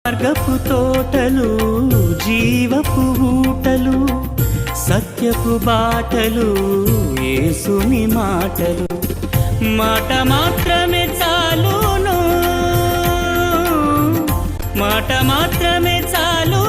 మార్గపు తోటలు, జీవపు ఊటలు, సత్యపు బాటలు, యేసుని మాటలు. మాట మాత్రమే చాలును, మాట మాత్రమే చాలు.